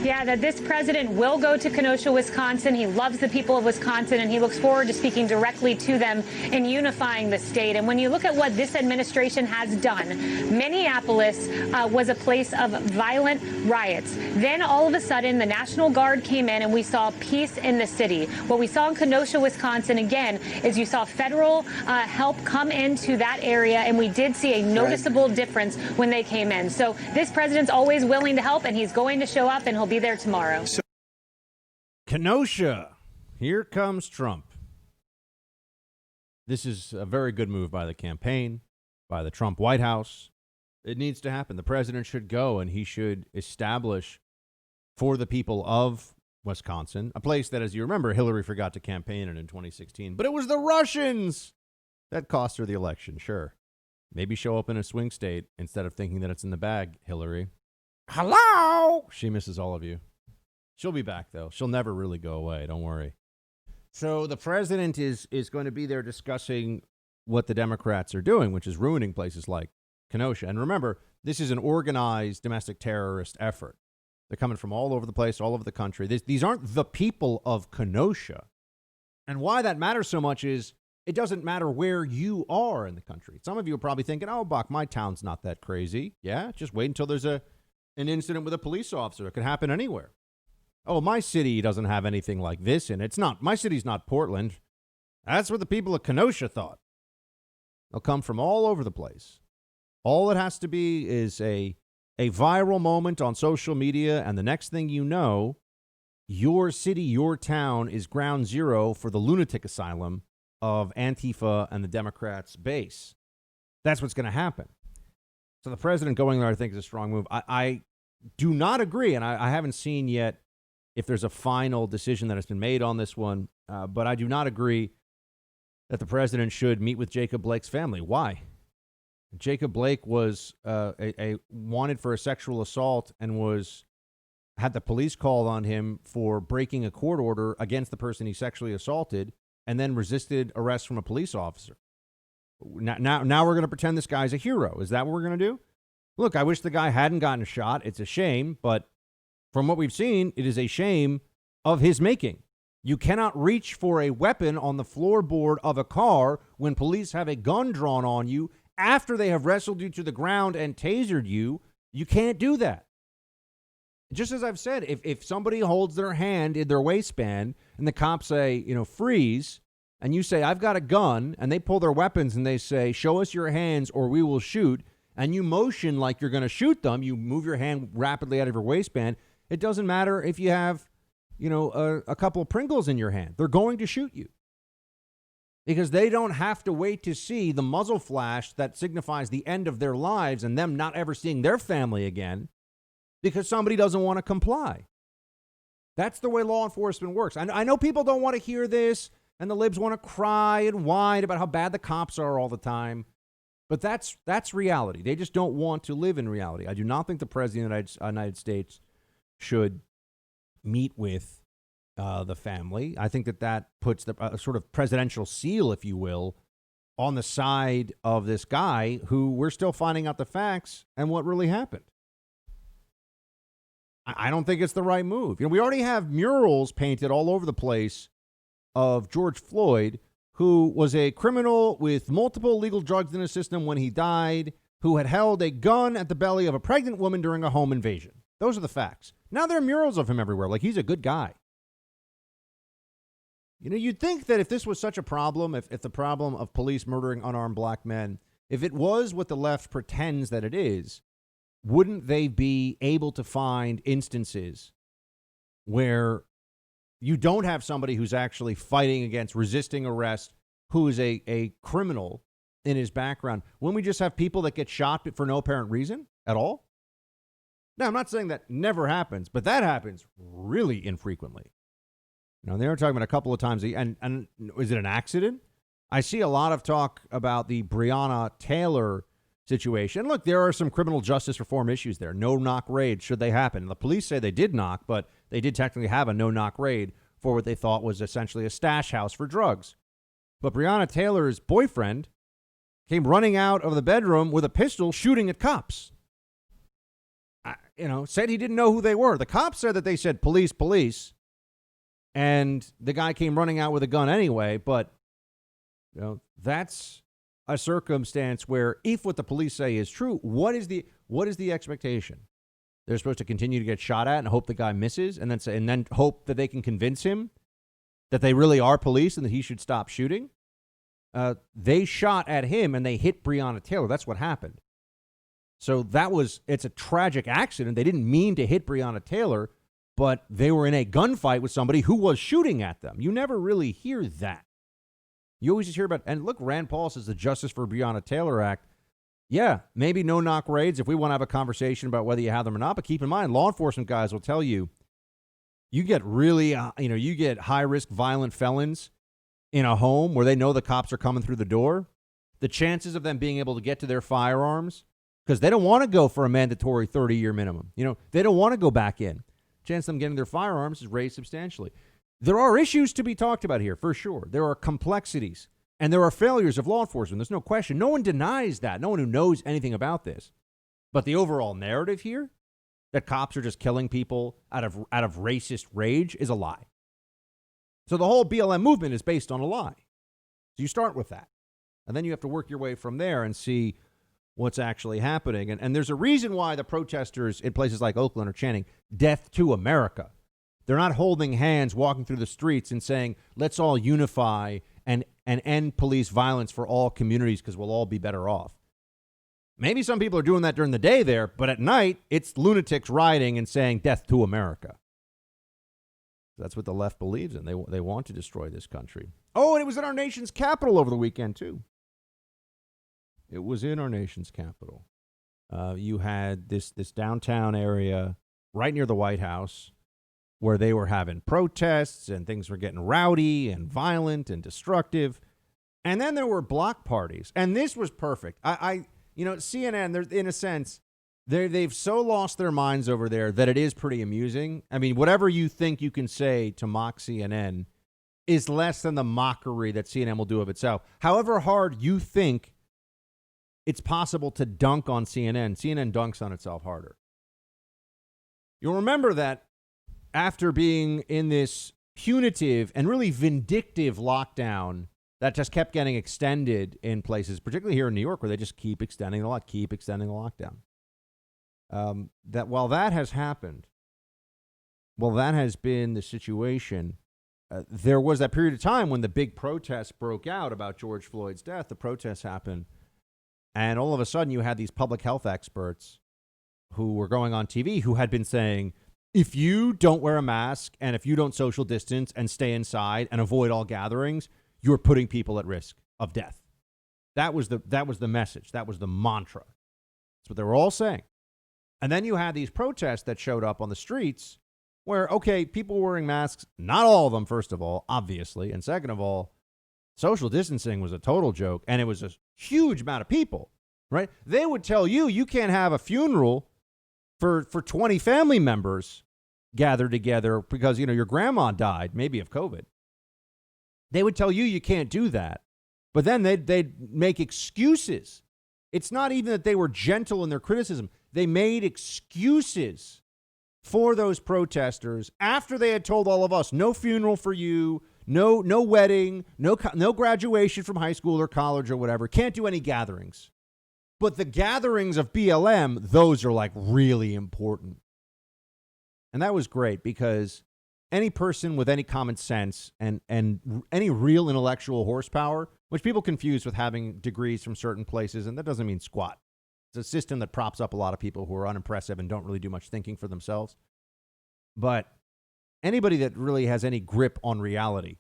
Yeah, that this president will go to Kenosha, Wisconsin. He loves the people of Wisconsin, and he looks forward to speaking directly to them and unifying the state. And when you look at what this administration has done, Minneapolis was a place of violent riots. Then all of a sudden, the National Guard came in and we saw peace in the city. What we saw in Kenosha, Wisconsin, again, is you saw federal help come into that area, and we did see a noticeable difference when they came in. So this president's always willing to help, and he's going to show up, and he'll be there tomorrow. Kenosha, here comes Trump. This is a very good move by the campaign, by the Trump White House. It needs to happen. The president should go, and he should establish for the people of Wisconsin, a place that, as you remember, Hillary forgot to campaign in 2016. But it was the Russians that cost her the election, sure. Maybe show up in a swing state instead of thinking that it's in the bag, Hillary. Hello! She misses all of you. She'll be back, though. She'll never really go away. Don't worry. So the president is going to be there discussing what the Democrats are doing, which is ruining places like Kenosha. And remember, this is an organized domestic terrorist effort. They're coming from all over the place, all over the country. These aren't the people of Kenosha. And why that matters so much is it doesn't matter where you are in the country. Some of you are probably thinking, oh, Bach, my town's not that crazy. Yeah, just wait until there's an incident with a police officer. It could happen anywhere. Oh, my city doesn't have anything like this in it. It's not. My city's not Portland. That's what the people of Kenosha thought. They'll come from all over the place. All it has to be is a viral moment on social media, and the next thing you know, your city, your town is ground zero for the lunatic asylum of Antifa and the Democrats' base. That's what's going to happen. So the president going there, I think, is a strong move. I do not agree, and I haven't seen yet if there's a final decision that has been made on this one, but I do not agree that the president should meet with Jacob Blake's family. Why? Jacob Blake was wanted for a sexual assault and had the police called on him for breaking a court order against the person he sexually assaulted, and then resisted arrest from a police officer. Now we're going to pretend this guy's a hero. Is that what we're going to do? Look, I wish the guy hadn't gotten shot. It's a shame, but from what we've seen, it is a shame of his making. You cannot reach for a weapon on the floorboard of a car when police have a gun drawn on you after they have wrestled you to the ground and tasered you. You can't do that. Just as I've said, if somebody holds their hand in their waistband and the cops say, freeze, and you say, I've got a gun, and they pull their weapons and they say, show us your hands or we will shoot, and you motion like you're going to shoot them, you move your hand rapidly out of your waistband, it doesn't matter if you have, a couple of Pringles in your hand. They're going to shoot you. Because they don't have to wait to see the muzzle flash that signifies the end of their lives and them not ever seeing their family again because somebody doesn't want to comply. That's the way law enforcement works. I know people don't want to hear this, and the libs want to cry and whine about how bad the cops are all the time. But that's reality. They just don't want to live in reality. I do not think the president of the United States should meet with the family. I think that puts the sort of presidential seal, if you will, on the side of this guy who we're still finding out the facts and what really happened. I don't think it's the right move. We already have murals painted all over the place of George Floyd, who was a criminal with multiple illegal drugs in his system when he died, who had held a gun at the belly of a pregnant woman during a home invasion. Those are the facts. Now there are murals of him everywhere, like he's a good guy. You'd think that if this was such a problem, if the problem of police murdering unarmed black men, if it was what the left pretends that it is, wouldn't they be able to find instances where you don't have somebody who's actually fighting against resisting arrest, who is a criminal in his background? Wouldn't we just have people that get shot for no apparent reason at all? Now, I'm not saying that never happens, but that happens really infrequently. They were talking about a couple of times, and is it an accident? I see a lot of talk about the Breonna Taylor situation. Look, there are some criminal justice reform issues there. No-knock raids, should they happen? The police say they did knock, but they did technically have a no-knock raid for what they thought was essentially a stash house for drugs. But Breonna Taylor's boyfriend came running out of the bedroom with a pistol shooting at cops. said he didn't know who they were. The cops said that they said police, police, and the guy came running out with a gun anyway. But that's a circumstance where, if what the police say is true, what is the expectation? They're supposed to continue to get shot at and hope the guy misses, and then hope that they can convince him that they really are police and that he should stop shooting. They shot at him and they hit Breonna Taylor. That's what happened. So it's a tragic accident. They didn't mean to hit Breonna Taylor, but they were in a gunfight with somebody who was shooting at them. You never really hear that. You always just hear about, and look, Rand Paul says the Justice for Breonna Taylor Act. Yeah, maybe no knock raids if we want to have a conversation about whether you have them or not. But keep in mind, law enforcement guys will tell you, you get really, you get high risk violent felons in a home where they know the cops are coming through the door. The chances of them being able to get to their firearms, because they don't want to go for a mandatory 30-year minimum. They don't want to go back in. Chance of them getting their firearms is raised substantially. There are issues to be talked about here, for sure. There are complexities. And there are failures of law enforcement. There's no question. No one denies that. No one who knows anything about this. But the overall narrative here, that cops are just killing people out of racist rage, is a lie. So the whole BLM movement is based on a lie. So you start with that. And then you have to work your way from there and see what's actually happening. And there's a reason why the protesters in places like Oakland are chanting, "Death to America." They're not holding hands, walking through the streets and saying, let's all unify and end police violence for all communities because we'll all be better off. Maybe some people are doing that during the day there, but at night, it's lunatics rioting and saying death to America. That's what the left believes in. They want to destroy this country. Oh, and it was in our nation's capital over the weekend, too. It was in our nation's capital. You had this downtown area right near the White House where they were having protests and things were getting rowdy and violent and destructive. And then there were block parties. And this was perfect. CNN, they're, in a sense, they've so lost their minds over there that it is pretty amusing. I mean, whatever you think you can say to mock CNN is less than the mockery that CNN will do of itself. However hard you think it's possible to dunk on CNN dunks on itself harder. You'll remember that after being in this punitive and really vindictive lockdown that just kept getting extended in places, particularly here in New York, where they just keep extending the lockdown. That while that has happened, that has been the situation. There was that period of time when the big protests broke out about George Floyd's death. The protests happened, and all of a sudden you had these public health experts who were going on TV who had been saying, if you don't wear a mask and if you don't social distance and stay inside and avoid all gatherings, you're putting people at risk of death. That was the message. That was the mantra. That's what they were all saying. And then you had these protests that showed up on the streets where, okay, people were wearing masks, not all of them, first of all, obviously. And second of all, social distancing was a total joke. And it was a huge amount of people, right? They would tell you can't have a funeral for 20 family members gathered together because, your grandma died, maybe of COVID. They would tell you can't do that. But then they'd make excuses. It's not even that they were gentle in their criticism. They made excuses for those protesters after they had told all of us, no funeral for you, no wedding, no graduation from high school or college or whatever, can't do any gatherings. But the gatherings of BLM, those are like really important. And that was great because any person with any common sense and any real intellectual horsepower, which people confuse with having degrees from certain places, and that doesn't mean squat. It's a system that props up a lot of people who are unimpressive and don't really do much thinking for themselves. But anybody that really has any grip on reality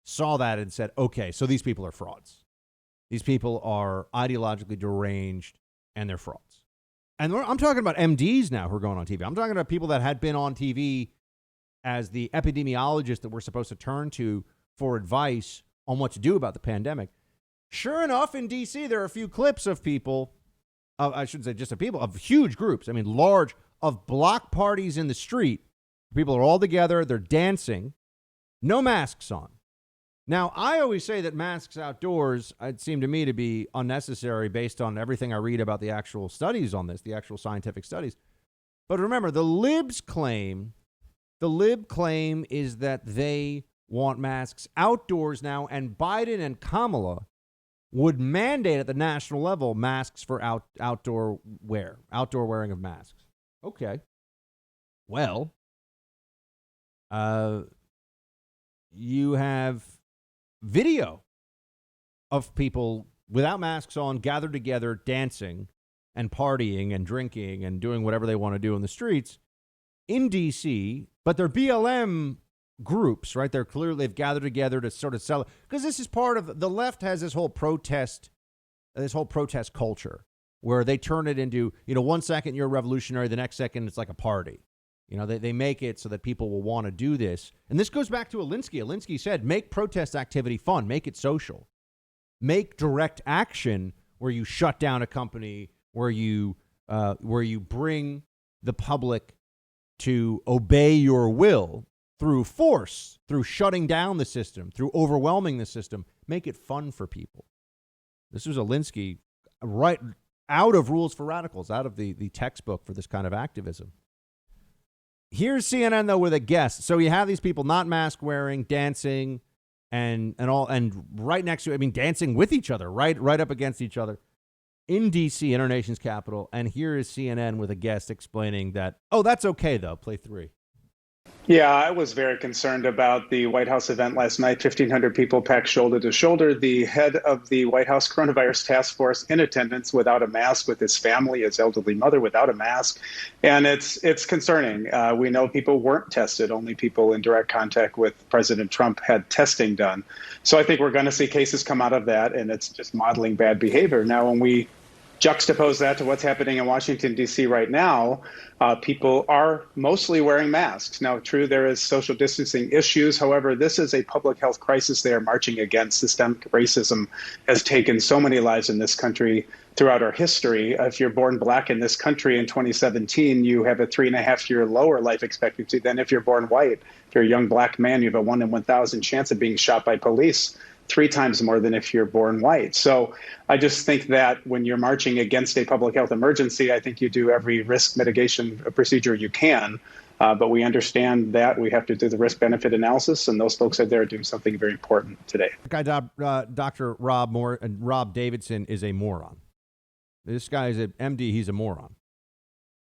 saw that and said, okay, so these people are frauds. These people are ideologically deranged, and they're frauds. And I'm talking about MDs now who are going on TV. I'm talking about people that had been on TV as the epidemiologists that we're supposed to turn to for advice on what to do about the pandemic. Sure enough, in D.C., there are a few clips of people, I shouldn't say just of people, of huge groups, large, of block parties in the street. People are all together, they're dancing, no masks on. Now, I always say that masks outdoors, it seem to me to be unnecessary based on everything I read about the actual studies on this, the actual scientific studies. But remember, the lib claim is that they want masks outdoors now, and Biden and Kamala would mandate at the national level masks for outdoor wearing of masks. Okay. Well, you have video of people without masks on, gathered together, dancing and partying and drinking and doing whatever they want to do in the streets in D.C., but they're BLM groups, right? They've gathered together to sort of sell, because this is part of the left has this whole protest culture where they turn it into, 1 second you're a revolutionary, the next second it's like a party. They make it so that people will want to do this. And this goes back to Alinsky. Alinsky said, make protest activity fun, make it social, make direct action where you shut down a company, where you bring the public to obey your will through force, through shutting down the system, through overwhelming the system. Make it fun for people. This was Alinsky, right out of Rules for Radicals, out of the textbook for this kind of activism. Here's CNN, though, with a guest. So you have these people not mask wearing, dancing, and right next to, dancing with each other, right up against each other in D.C., in our nation's capital. And here is CNN with a guest explaining that, that's okay, though. Play 3. Yeah, I was very concerned about the White House event last night. 1,500 people packed shoulder to shoulder. The head of the White House coronavirus task force in attendance without a mask, with his family, his elderly mother without a mask. And it's concerning. We know people weren't tested. Only people in direct contact with President Trump had testing done. So I think we're going to see cases come out of that, and it's just modeling bad behavior. Now, when we juxtapose that to what's happening in Washington, D.C. right now, people are mostly wearing masks. Now, true, there is social distancing issues. However, this is a public health crisis they are marching against. Systemic racism has taken so many lives in this country throughout our history. If you're born black in this country in 2017, you have a 3.5-year lower life expectancy than if you're born white. If you're a young black man, you have a 1 in 1,000 chance of being shot by police, 3 times more than if you're born white. So I just think that when you're marching against a public health emergency, I think you do every risk mitigation procedure you can. But we understand that we have to do the risk-benefit analysis, and those folks are there doing something very important today. Dr. Rob Davidson is a moron. This guy is an MD. He's a moron.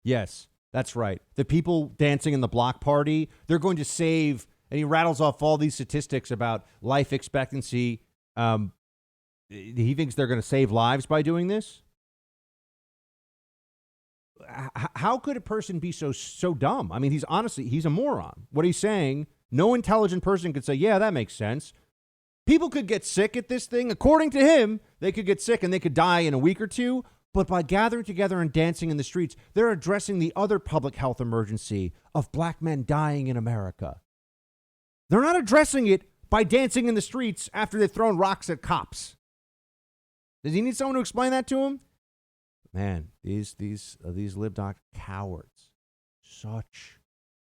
Yes, that's right. The people dancing in the block party, they're going to save. And he rattles off all these statistics about life expectancy. He thinks they're going to save lives by doing this. How could a person be so dumb? He's a moron. What he's saying, no intelligent person could say, yeah, that makes sense. People could get sick at this thing. According to him, they could get sick and they could die in a week or two. But by gathering together and dancing in the streets, they're addressing the other public health emergency of black men dying in America. They're not addressing it by dancing in the streets after they've thrown rocks at cops. Does he need someone to explain that to him? Man, these lib doc cowards. Such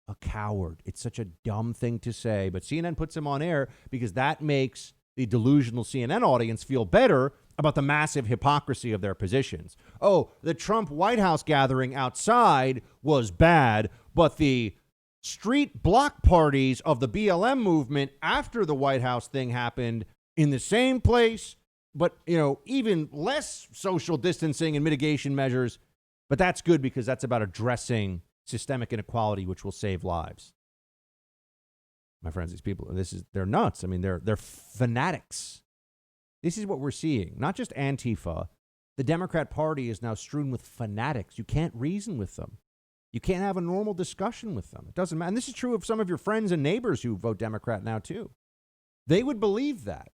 a coward. It's such a dumb thing to say, but CNN puts him on air because that makes the delusional CNN audience feel better about the massive hypocrisy of their positions. Oh, the Trump White House gathering outside was bad, but the street block parties of the BLM movement after the White House thing happened in the same place, but, even less social distancing and mitigation measures. But that's good because that's about addressing systemic inequality, which will save lives. My friends, these people, they're nuts. They're fanatics. This is what we're seeing. Not just Antifa. The Democrat Party is now strewn with fanatics. You can't reason with them. You can't have a normal discussion with them. It doesn't matter. And this is true of some of your friends and neighbors who vote Democrat now, too. They would believe that.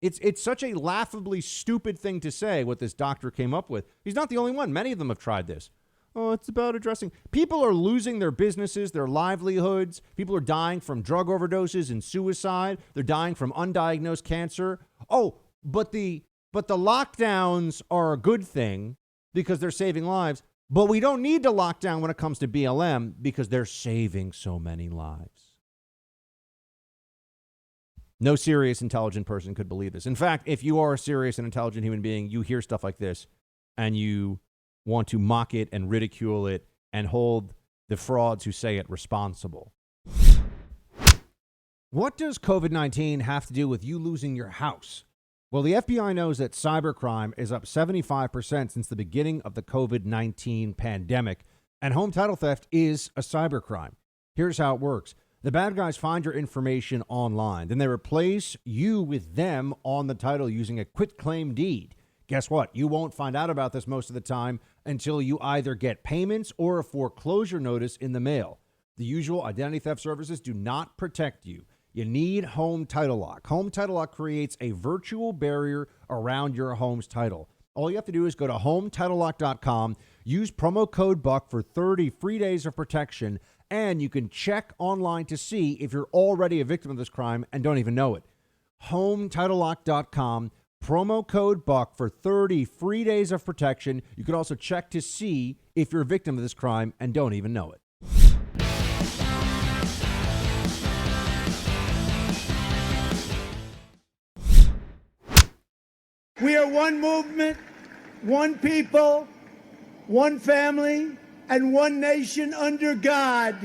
It's such a laughably stupid thing to say, what this doctor came up with. He's not the only one. Many of them have tried this. Oh, it's about addressing. People are losing their businesses, their livelihoods. People are dying from drug overdoses and suicide. They're dying from undiagnosed cancer. Oh, but the lockdowns are a good thing because they're saving lives. But we don't need to lock down when it comes to BLM because they're saving so many lives. No serious, intelligent person could believe this. In fact, if you are a serious and intelligent human being, you hear stuff like this and you want to mock it and ridicule it and hold the frauds who say it responsible. What does COVID-19 have to do with you losing your house? Well, the FBI knows that cybercrime is up 75% since the beginning of the COVID-19 pandemic, and home title theft is a cybercrime. Here's how it works. The bad guys find your information online, then they replace you with them on the title using a quitclaim deed. Guess what? You won't find out about this most of the time until you either get payments or a foreclosure notice in the mail. The usual identity theft services do not protect you. You need Home Title Lock. Home Title Lock creates a virtual barrier around your home's title. All you have to do is go to HometitleLock.com, use promo code BUCK for 30 free days of protection, and you can check online to see if you're already a victim of this crime and don't even know it. HometitleLock.com, promo code BUCK for 30 free days of protection. You can also check to see if you're a victim of this crime and don't even know it. We are one movement, one people, one family, and one nation under God.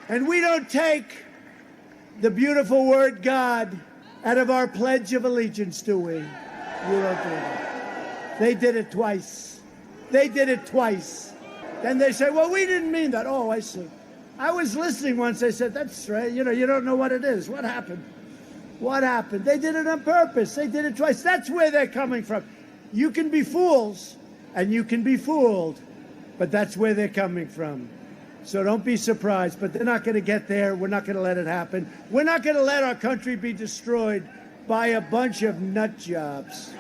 And we don't take the beautiful word God out of our Pledge of Allegiance, do we? You don't do that. They did it twice. They did it twice. Then they say, well, we didn't mean that. Oh, I see. I was listening once. They said, that's right. You don't know what it is. What happened? What happened? They did it on purpose. They did it twice. That's where they're coming from. You can be fools, and you can be fooled, but that's where they're coming from. So don't be surprised, but they're not going to get there. We're not going to let it happen. We're not going to let our country be destroyed by a bunch of nut jobs.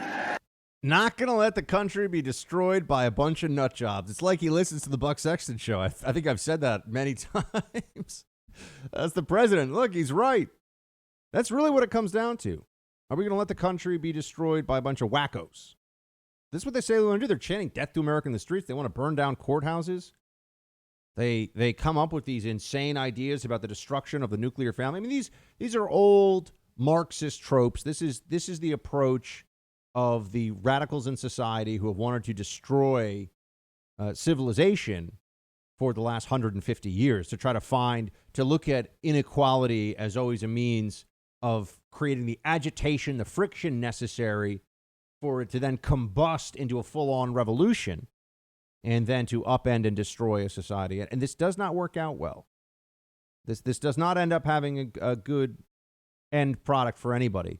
Not going to let the country be destroyed by a bunch of nut jobs. It's like he listens to the Buck Sexton show. I think I've said that many times. That's the president. Look, he's right. That's really what it comes down to. Are we going to let the country be destroyed by a bunch of wackos? This is what they say they want to do. They're chanting death to America in the streets. They want to burn down courthouses. They come up with these insane ideas about the destruction of the nuclear family. I mean, these are old Marxist tropes. This is the approach of the radicals in society who have wanted to destroy civilization for the last 150 years, to try to look at inequality as always a means of creating the agitation, the friction necessary for it to then combust into a full-on revolution and then to upend and destroy a society. And this does not work out well. This does not end up having a good end product for anybody,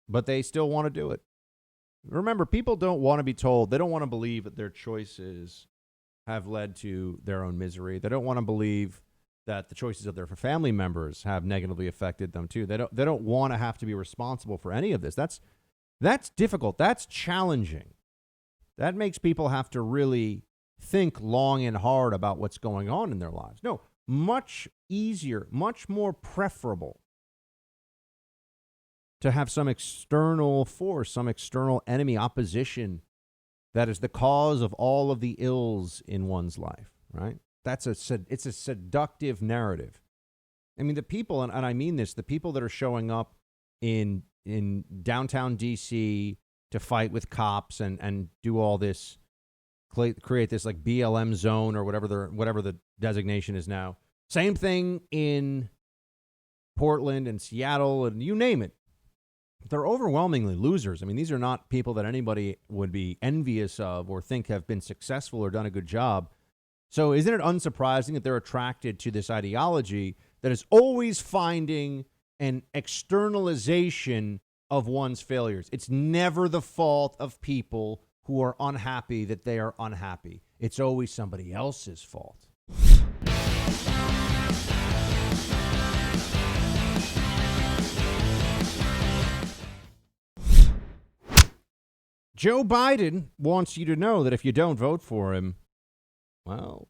but they still want to do it. Remember, people don't want to be told, they don't want to believe that their choices have led to their own misery. They don't want to believe that the choices of their family members have negatively affected them too. They don't want to have to be responsible for any of this. That's difficult. That's challenging. That makes people have to really think long and hard about what's going on in their lives. No, much easier, much more preferable to have some external force, some external enemy, opposition that is the cause of all of the ills in one's life, right? It's a seductive narrative. I mean, the people, and I mean this, the people that are showing up in downtown D.C. to fight with cops and do all this, create this like BLM zone or whatever the designation is now. Same thing in Portland and Seattle and you name it. They're overwhelmingly losers. I mean, these are not people that anybody would be envious of or think have been successful or done a good job. So isn't it unsurprising that they're attracted to this ideology that is always finding an externalization of one's failures? It's never the fault of people who are unhappy that they are unhappy. It's always somebody else's fault. Joe Biden wants you to know that if you don't vote for him, well,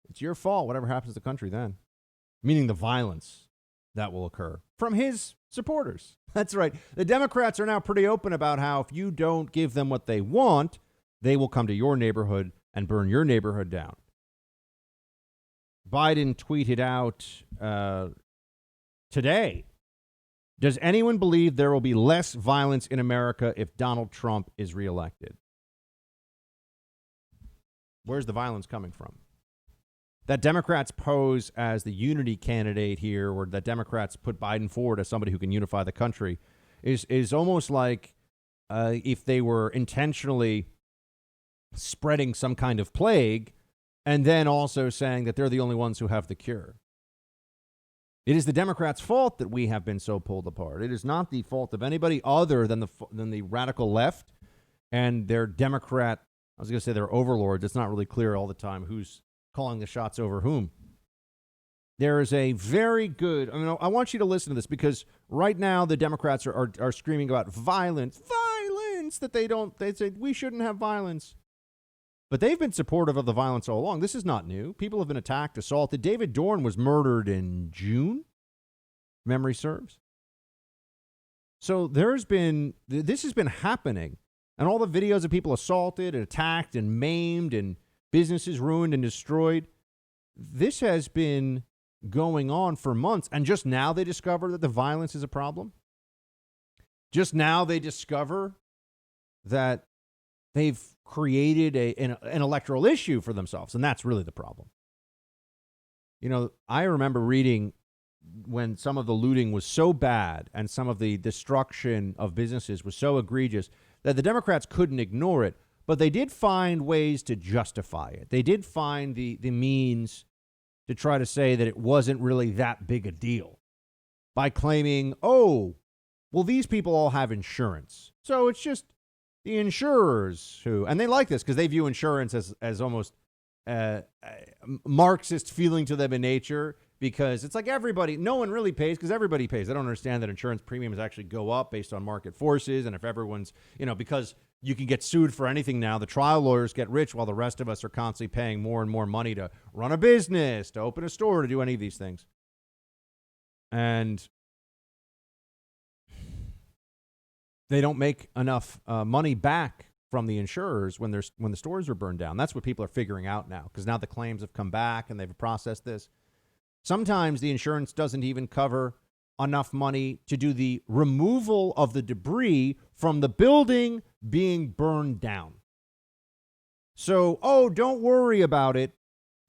it's your fault, whatever happens to the country then. Meaning the violence that will occur from his supporters. That's right. The Democrats are now pretty open about how if you don't give them what they want, they will come to your neighborhood and burn your neighborhood down. Biden tweeted out today, does anyone believe there will be less violence in America if Donald Trump is reelected? Where's the violence coming from? that Democrats pose as the unity candidate here, or that Democrats put Biden forward as somebody who can unify the country, is almost like if they were intentionally spreading some kind of plague and then also saying that they're the only ones who have the cure. It is the Democrats' fault that we have been so pulled apart. It is not the fault of anybody other than the radical left and their Democrat, I was going to say their overlords. It's not really clear all the time who's calling the shots over whom. There is a very good, I want you to listen to this, because right now the Democrats are screaming about violence, that they say we shouldn't have violence. But they've been supportive of the violence all along. This is not new. People have been attacked, assaulted. David Dorn was murdered in June, memory serves. So this has been happening. And all the videos of people assaulted and attacked and maimed and businesses ruined and destroyed, this has been going on for months. And just now they discover that the violence is a problem. Just now they discover that they've created an electoral issue for themselves, and that's really the problem. I remember reading when some of the looting was so bad and some of the destruction of businesses was so egregious that the Democrats couldn't ignore it, but they did find ways to justify it. They did find the means to try to say that it wasn't really that big a deal by claiming, oh, well, these people all have insurance, so it's just the insurers who, and they like this because they view insurance as almost Marxist feeling to them in nature, because it's like everybody, no one really pays because everybody pays. They don't understand that insurance premiums actually go up based on market forces. And if everyone's, because you can get sued for anything now, the trial lawyers get rich while the rest of us are constantly paying more and more money to run a business, to open a store, to do any of these things. And they don't make enough money back from the insurers when the stores are burned down. That's what people are figuring out now, because now the claims have come back and they've processed this. Sometimes the insurance doesn't even cover enough money to do the removal of the debris from the building being burned down. So, don't worry about it.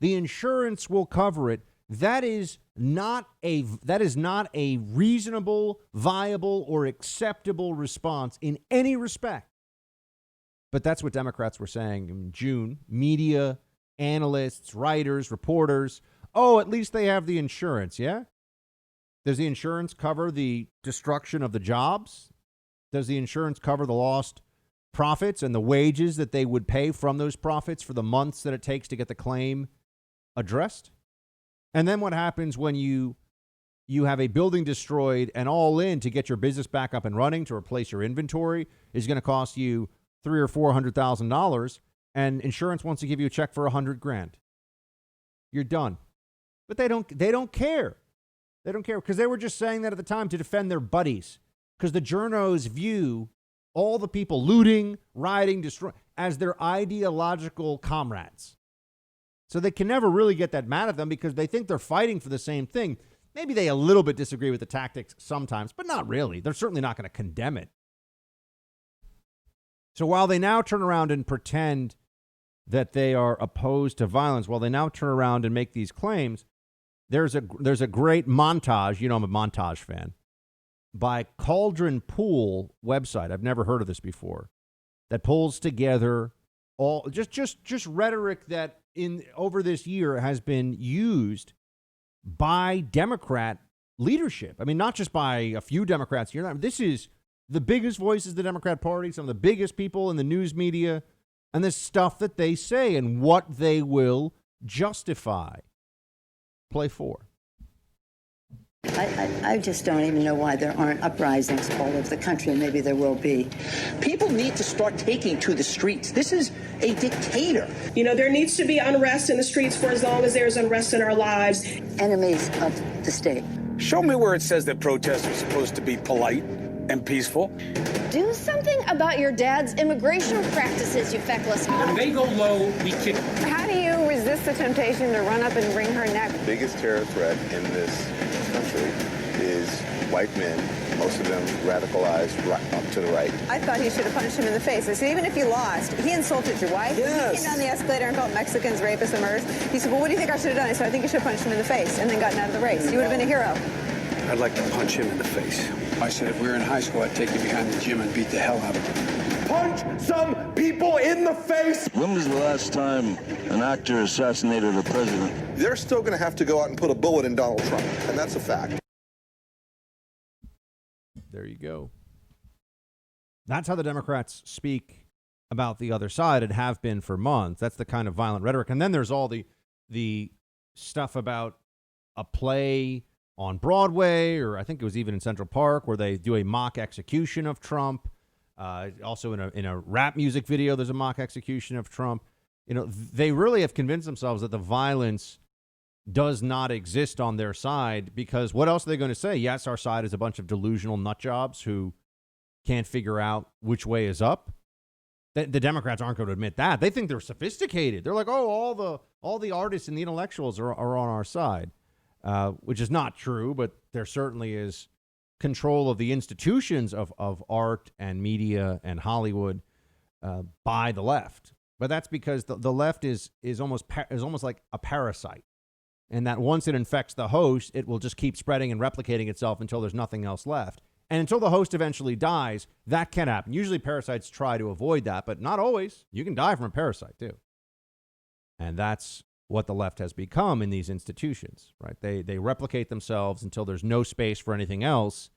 The insurance will cover it. That is not a reasonable, viable, or acceptable response in any respect. But that's what Democrats were saying in June. Media, analysts, writers, reporters. At least they have the insurance, yeah? Does the insurance cover the destruction of the jobs? Does the insurance cover the lost profits and the wages that they would pay from those profits for the months that it takes to get the claim addressed? And then what happens when you have a building destroyed, and all in to get your business back up and running, to replace your inventory, is going to cost you $300,000 or $400,000, and insurance wants to give you a check for $100,000. You're done. But they don't care. They don't care because they were just saying that at the time to defend their buddies, because the journos view all the people looting, rioting, destroying as their ideological comrades. So they can never really get that mad at them because they think they're fighting for the same thing. Maybe they a little bit disagree with the tactics sometimes, but not really. They're certainly not going to condemn it. So while they now turn around and pretend that they are opposed to violence, while they now turn around and make these claims, there's a great montage. I'm a montage fan, by Cauldron Pool website. I've never heard of this before. That pulls together all just rhetoric that over this year has been used by Democrat leadership. I mean, not just by a few Democrats here. This is the biggest voices of the Democrat Party, some of the biggest people in the news media, and the stuff that they say and what they will justify. Play 4. I just don't even know why there aren't uprisings all over the country. Maybe there will be. People need to start taking to the streets. This is a dictator. There needs to be unrest in the streets for as long as there's unrest in our lives. Enemies of the state. Show me where it says that protests are supposed to be polite and peaceful. Do something about your dad's immigration practices, you feckless. When they go low, we kick. How do you resist resist the temptation to run up and wring her neck. The biggest terror threat in this country is white men, most of them radicalized up to the right. I thought he should have punched him in the face. I said, even if you lost, he insulted your wife. Yes. He came down the escalator and called Mexicans rapists and murderers. He said, well, what do you think I should have done? I said, I think you should have punched him in the face and then gotten out of the race. You would have been a hero. I'd like to punch him in the face. I said, if we were in high school, I'd take you behind the gym and beat the hell out of him. Punch some people in the face! When was the last time an actor assassinated a president? They're still going to have to go out and put a bullet in Donald Trump, and that's a fact. There you go. That's how the Democrats speak about the other side and have been for months. That's the kind of violent rhetoric. And then there's all the stuff about a play on Broadway, or I think it was even in Central Park, where they do a mock execution of Trump. Also in a rap music video, there's a mock execution of Trump. You know, they really have convinced themselves that the violence does not exist on their side, because what else are they going to say? Yes, our side is a bunch of delusional nutjobs who can't figure out which way is up. The Democrats aren't going to admit that. They think they're sophisticated. They're like, oh, all the artists and the intellectuals are on our side, which is not true, but there certainly is control of the institutions of art and media and Hollywood by the left. But that's because the left is almost like a parasite. And that once it infects the host, it will just keep spreading and replicating itself until there's nothing else left. And until the host eventually dies, that can happen. Usually parasites try to avoid that, but not always. You can die from a parasite too. And that's what the left has become in these institutions, right? They replicate themselves until there's no space for anything else.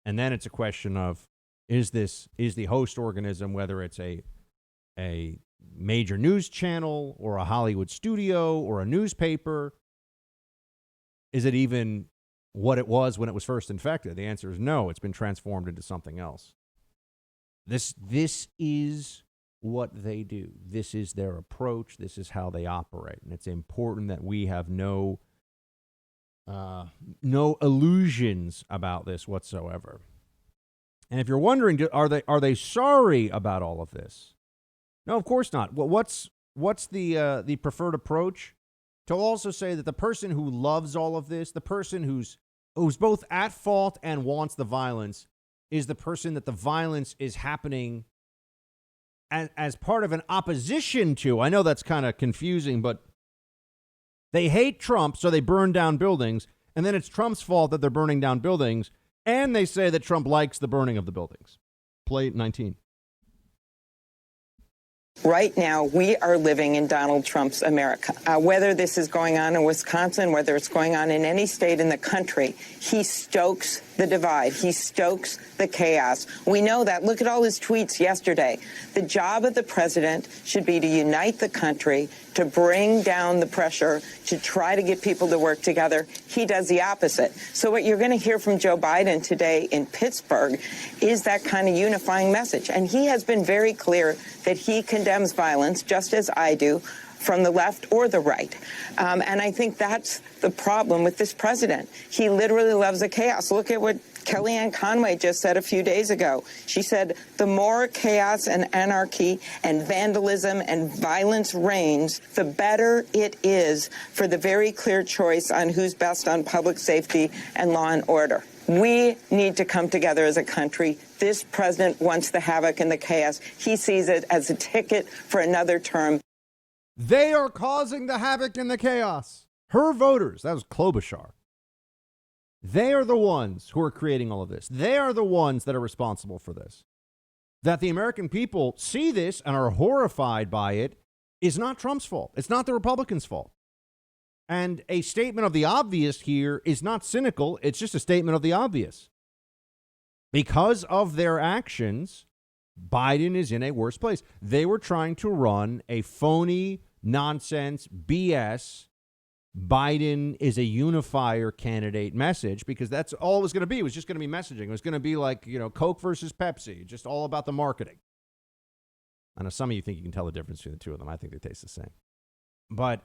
And then it's a question of, is the host organism, whether it's a major news channel or a Hollywood studio or a newspaper, is it even what it was when it was first infected? The answer is no. It's been transformed into something else. This is what they do. This is their approach. This is how they operate. And it's important that we have no illusions about this whatsoever. And if you're wondering, are they sorry about all of this? No, of course not. Well, what's the preferred approach? To also say that the person who loves all of this, the person who's both at fault and wants the violence, is the person that the violence is happening as part of an opposition to. I know that's kind of confusing, but they hate Trump, so they burn down buildings, and then it's Trump's fault that they're burning down buildings, and they say that Trump likes the burning of the buildings. Play 19. Right now, we are living in Donald Trump's America. Whether this is going on in Wisconsin, whether it's going on in any state in the country, he stokes the divide. He stokes the chaos. We know that. Look at all his tweets yesterday. The job of the president should be to unite the country, to bring down the pressure, to try to get people to work together. He does the opposite. So what you're going to hear from Joe Biden today in Pittsburgh is that kind of unifying message. And he has been very clear that he condemns violence, just as I do, from the left or the right. And I think that's the problem with this president. He literally loves the chaos. Look at what Kellyanne Conway just said a few days ago. She said, the more chaos and anarchy and vandalism and violence reigns, the better it is for the very clear choice on who's best on public safety and law and order. We need to come together as a country. This president wants the havoc and the chaos. He sees it as a ticket for another term. They are causing the havoc and the chaos. Her voters, that was Klobuchar. They are the ones who are creating all of this. They are the ones that are responsible for this. That the American people see this and are horrified by it is not Trump's fault. It's not the Republicans' fault. And a statement of the obvious here is not cynical. It's just a statement of the obvious. Because of their actions, Biden is in a worse place. They were trying to run a phony, nonsense, BS, Biden is a unifier candidate message, because that's all it was going to be. It was just going to be messaging. It was going to be like, Coke versus Pepsi, just all about the marketing. I know some of you think you can tell the difference between the two of them. I think they taste the same. But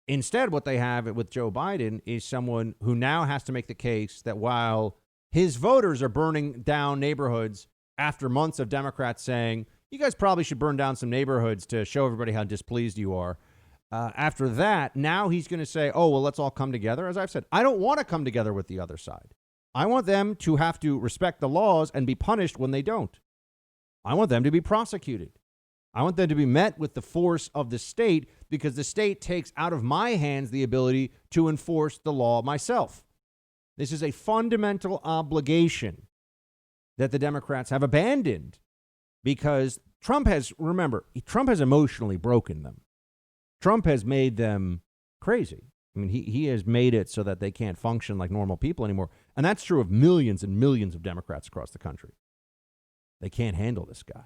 instead, what they have with Joe Biden is someone who now has to make the case that while his voters are burning down neighborhoods after months of Democrats saying, you guys probably should burn down some neighborhoods to show everybody how displeased you are, after that, now he's going to say, oh, well, let's all come together. As I've said, I don't want to come together with the other side. I want them to have to respect the laws and be punished when they don't. I want them to be prosecuted. I want them to be met with the force of the state, because the state takes out of my hands the ability to enforce the law myself. This is a fundamental obligation that the Democrats have abandoned, because Trump has emotionally broken them. Trump has made them crazy. I mean, he has made it so that they can't function like normal people anymore. And that's true of millions and millions of Democrats across the country. They can't handle this guy.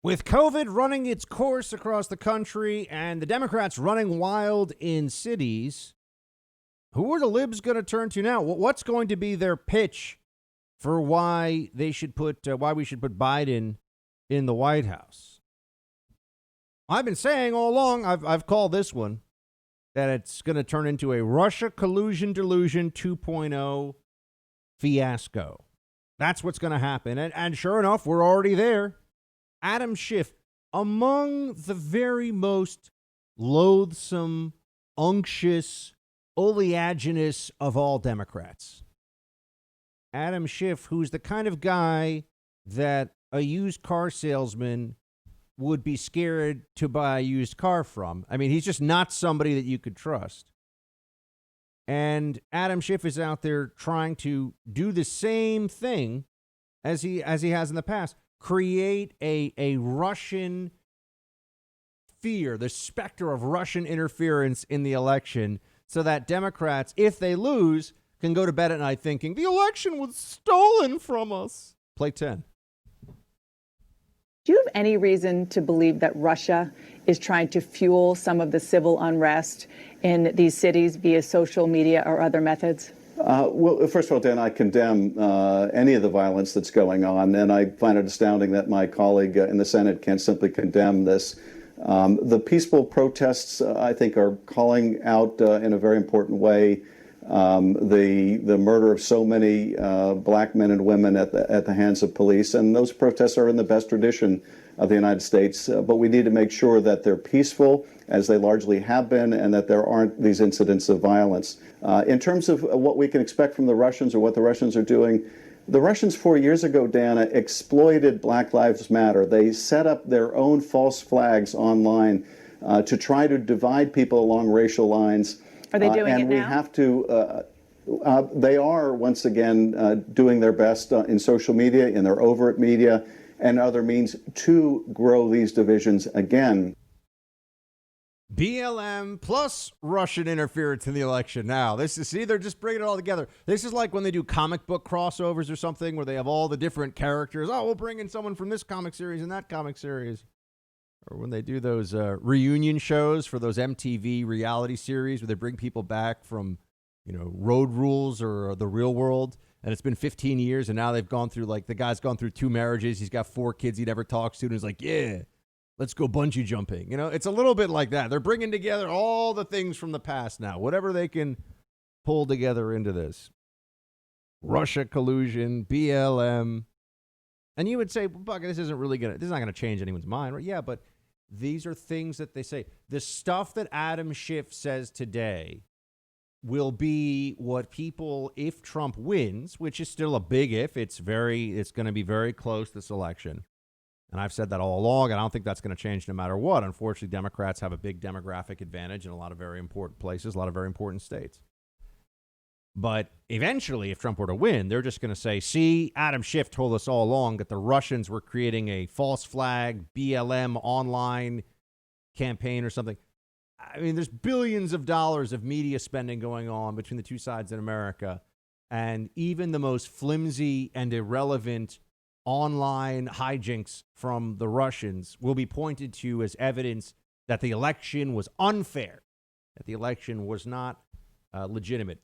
With COVID running its course across the country and the Democrats running wild in cities, who are the libs going to turn to now? What's going to be their pitch for why we should put Biden in the White House? I've been saying all along, I've called this one, that it's going to turn into a Russia collusion delusion 2.0 fiasco. That's what's going to happen. And sure enough, we're already there. Adam Schiff, among the very most loathsome, unctuous, oleaginous of all Democrats. Adam Schiff, who's the kind of guy that a used car salesman would be scared to buy a used car from. I mean, he's just not somebody that you could trust. And Adam Schiff is out there trying to do the same thing as he has in the past. Create a Russian fear, the specter of Russian interference in the election, so that Democrats, if they lose, can go to bed at night thinking the election was stolen from us. Play 10. Do you have any reason to believe that Russia is trying to fuel some of the civil unrest in these cities via social media or other methods? Well, first of all, Dan, I condemn any of the violence that's going on, and I find it astounding that my colleague in the Senate can't simply condemn this. The peaceful protests, I think, are calling out in a very important way the murder of so many black men and women at the hands of police, and those protests are in the best tradition of the United States. But we need to make sure that they're peaceful, as they largely have been, and that there aren't these incidents of violence. In terms of what we can expect from the Russians or what the Russians are doing, the Russians 4 years ago, Dana, exploited Black Lives Matter. They set up their own false flags online to try to divide people along racial lines. Are they doing it now? And we have to, they are, once again, doing their best in social media, in their overt media, and other means to grow these divisions again. BLM plus Russian interference in the election. Now, this is, see, they're just bringing it all together. This is like when they do comic book crossovers or something where they have all the different characters. Oh, we'll bring in someone from this comic series and that comic series. Or when they do those reunion shows for those MTV reality series where they bring people back from, Road Rules or The Real World. And it's been 15 years, and now they've gone through, like, the guy's gone through 2 marriages. He's got 4 kids he never talks to, and he's like, yeah, let's go bungee jumping. It's a little bit like that. They're bringing together all the things from the past now, whatever they can pull together into this. Russia collusion, BLM. And you would say, well, Buck, this is not going to change anyone's mind, right? Yeah, but these are things that they say. The stuff that Adam Schiff says today will be what people, if Trump wins, which is still a big if, it's going to be very close this election. And I've said that all along, and I don't think that's going to change no matter what. Unfortunately, Democrats have a big demographic advantage in a lot of very important places, a lot of very important states. But eventually, if Trump were to win, they're just going to say, see, Adam Schiff told us all along that the Russians were creating a false flag BLM online campaign or something. I mean, there's billions of dollars of media spending going on between the two sides in America. And even the most flimsy and irrelevant online hijinks from the Russians will be pointed to as evidence that the election was unfair, that the election was not legitimate.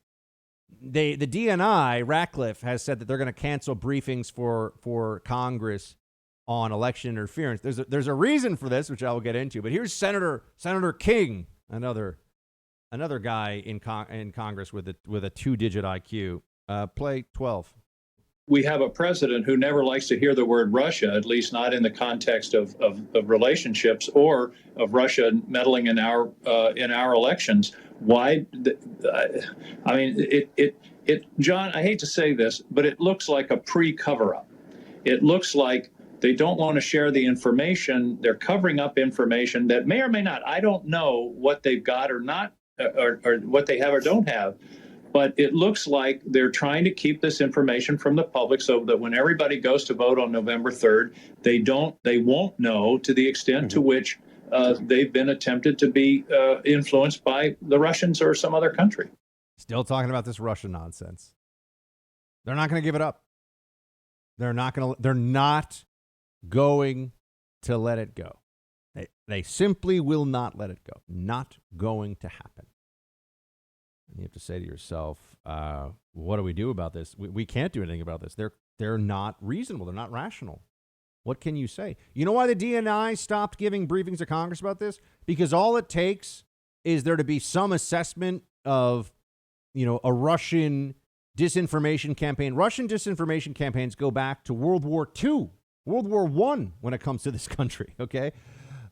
The DNI, Ratcliffe, has said that they're going to cancel briefings for Congress on election interference. There's a reason for this, which I will get into. But here's Senator King, another another guy in Congress with a 2-digit IQ. Play 12. We have a president who never likes to hear the word Russia, at least not in the context of relationships or of Russia meddling in our elections. Why? I mean, John, I hate to say this, but it looks like a pre-cover-up. It looks like they don't want to share the information. They're covering up information that may or may not. I don't know what they've got or not, or what they have or don't have. But it looks like they're trying to keep this information from the public so that when everybody goes to vote on November 3rd, they won't know to the extent to which they've been attempted to be influenced by the Russians or some other country. Still talking about this Russian nonsense. They're not going to give it up. They're not going to let it go. They simply will not let it go. Not going to happen. And you have to say to yourself, what do we do about this? We can't do anything about this. They're not reasonable. They're not rational. What can you say? You know why the DNI stopped giving briefings to Congress about this? Because all it takes is there to be some assessment of, a Russian disinformation campaign. Russian disinformation campaigns go back to World War II, World War I when it comes to this country, okay?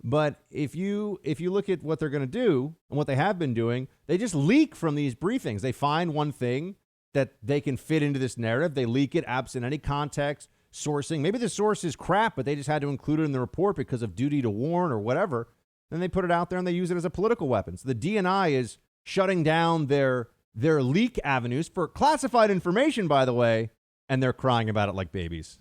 But if you look at what they're going to do and what they have been doing, they just leak from these briefings. They find one thing that they can fit into this narrative. They leak it absent any context, sourcing. Maybe the source is crap, but they just had to include it in the report because of duty to warn or whatever. Then they put it out there and they use it as a political weapon. So the DNI is shutting down their leak avenues for classified information, by the way, and they're crying about it like babies.